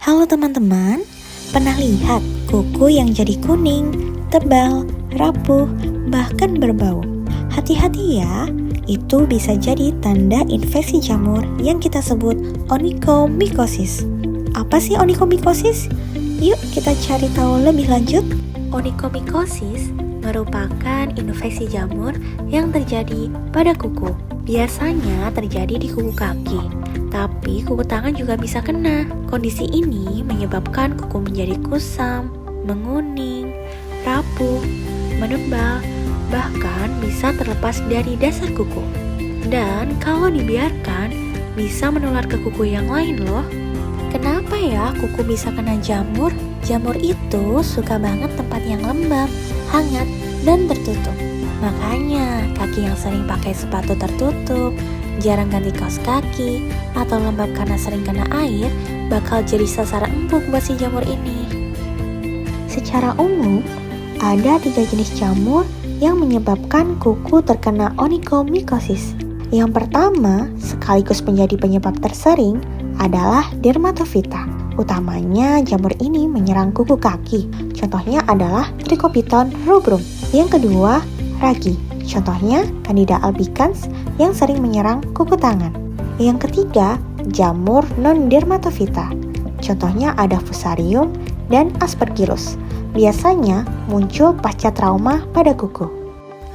Halo teman-teman, pernah lihat kuku yang jadi kuning, tebal, rapuh, bahkan berbau? Hati-hati ya, itu bisa jadi tanda infeksi jamur yang kita sebut onychomycosis. Apa sih onychomycosis? Yuk kita cari tahu lebih lanjut. Onychomycosis merupakan infeksi jamur yang terjadi pada kuku. Biasanya terjadi di kuku kaki, tapi kuku tangan juga bisa kena. Kondisi ini menyebabkan kuku menjadi kusam, menguning, rapuh, menebal, bahkan bisa terlepas dari dasar kuku. Dan kalau dibiarkan, bisa menular ke kuku yang lain loh. Kenapa ya kuku bisa kena jamur? Jamur itu suka banget tempat yang lembab, hangat, dan tertutup. Makanya kaki yang sering pakai sepatu tertutup, jarang ganti kaos kaki, atau lembab karena sering kena air, bakal jadi sasaran empuk buat si jamur ini. Secara umum, ada 3 jenis jamur yang menyebabkan kuku terkena onychomycosis. Yang pertama, sekaligus menjadi penyebab tersering, adalah dermatofita. Utamanya jamur ini menyerang kuku kaki. Contohnya adalah Trichopiton rubrum. Yang kedua, ragi. Contohnya Candida albicans yang sering menyerang kuku tangan. Yang ketiga, jamur non-dermatofita. Contohnya ada Fusarium dan Aspergillus. Biasanya muncul pasca trauma pada kuku.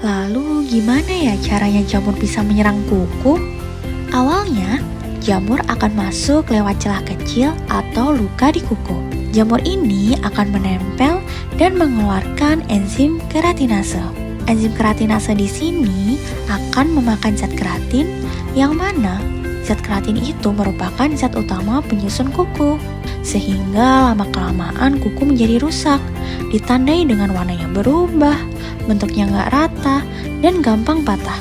Lalu gimana ya caranya jamur bisa menyerang kuku? Awalnya, jamur akan masuk lewat celah kecil atau luka di kuku. Jamur ini akan menempel dan mengeluarkan enzim keratinase. Enzim keratinase di sini akan memakan zat keratin, yang mana zat keratin itu merupakan zat utama penyusun kuku. Sehingga lama-kelamaan kuku menjadi rusak, ditandai dengan warnanya berubah, bentuknya nggak rata, dan gampang patah.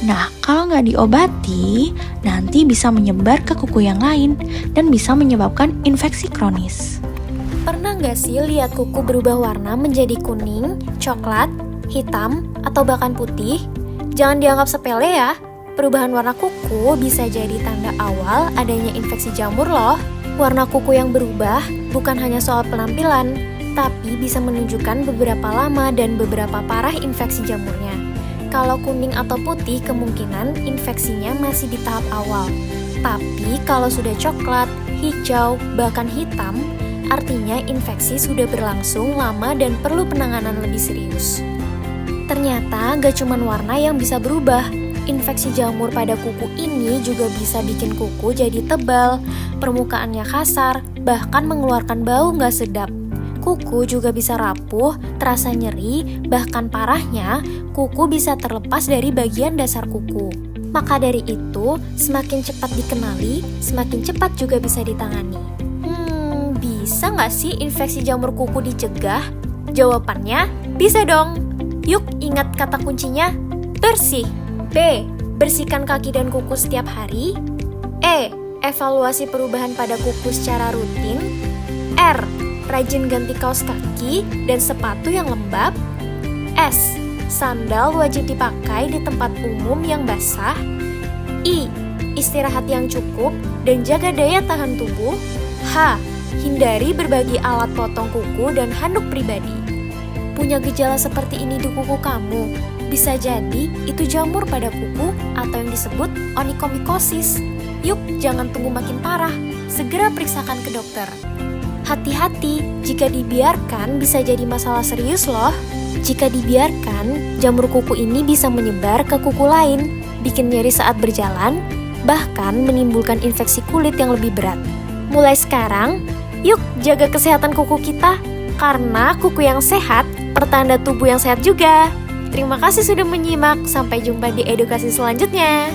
Nah, kalau nggak diobati, nanti bisa menyebar ke kuku yang lain dan bisa menyebabkan infeksi kronis. Pernah nggak sih lihat kuku berubah warna menjadi kuning, coklat, hitam, atau bahkan putih? Jangan dianggap sepele ya. Perubahan warna kuku bisa jadi tanda awal adanya infeksi jamur loh. Warna kuku yang berubah bukan hanya soal penampilan, tapi bisa menunjukkan beberapa lama dan beberapa parah infeksi jamurnya. Kalau kuning atau putih, kemungkinan infeksinya masih di tahap awal. Tapi kalau sudah coklat, hijau, bahkan hitam, artinya infeksi sudah berlangsung lama dan perlu penanganan lebih serius. Ternyata gak cuma warna yang bisa berubah. Infeksi jamur pada kuku ini juga bisa bikin kuku jadi tebal, permukaannya kasar, bahkan mengeluarkan bau gak sedap. Kuku juga bisa rapuh, terasa nyeri, bahkan parahnya, kuku bisa terlepas dari bagian dasar kuku. Maka dari itu, semakin cepat dikenali, semakin cepat juga bisa ditangani. Bisa nggak sih infeksi jamur kuku dicegah? Jawabannya, bisa dong. Yuk ingat kata kuncinya, bersih. B. Bersihkan kaki dan kuku setiap hari. E. Evaluasi perubahan pada kuku secara rutin. R. Rajin ganti kaos kaki dan sepatu yang lembab. S. Sandal wajib dipakai di tempat umum yang basah. I. Istirahat yang cukup dan jaga daya tahan tubuh. H. Hindari berbagi alat potong kuku dan handuk pribadi. Punya gejala seperti ini di kuku kamu? Bisa jadi itu jamur pada kuku atau yang disebut onychomycosis. Yuk, jangan tunggu makin parah. Segera periksakan ke dokter. Hati-hati, jika dibiarkan bisa jadi masalah serius loh. Jika dibiarkan, jamur kuku ini bisa menyebar ke kuku lain, bikin nyeri saat berjalan, bahkan menimbulkan infeksi kulit yang lebih berat. Mulai sekarang, yuk jaga kesehatan kuku kita, karena kuku yang sehat, pertanda tubuh yang sehat juga. Terima kasih sudah menyimak, sampai jumpa di edukasi selanjutnya.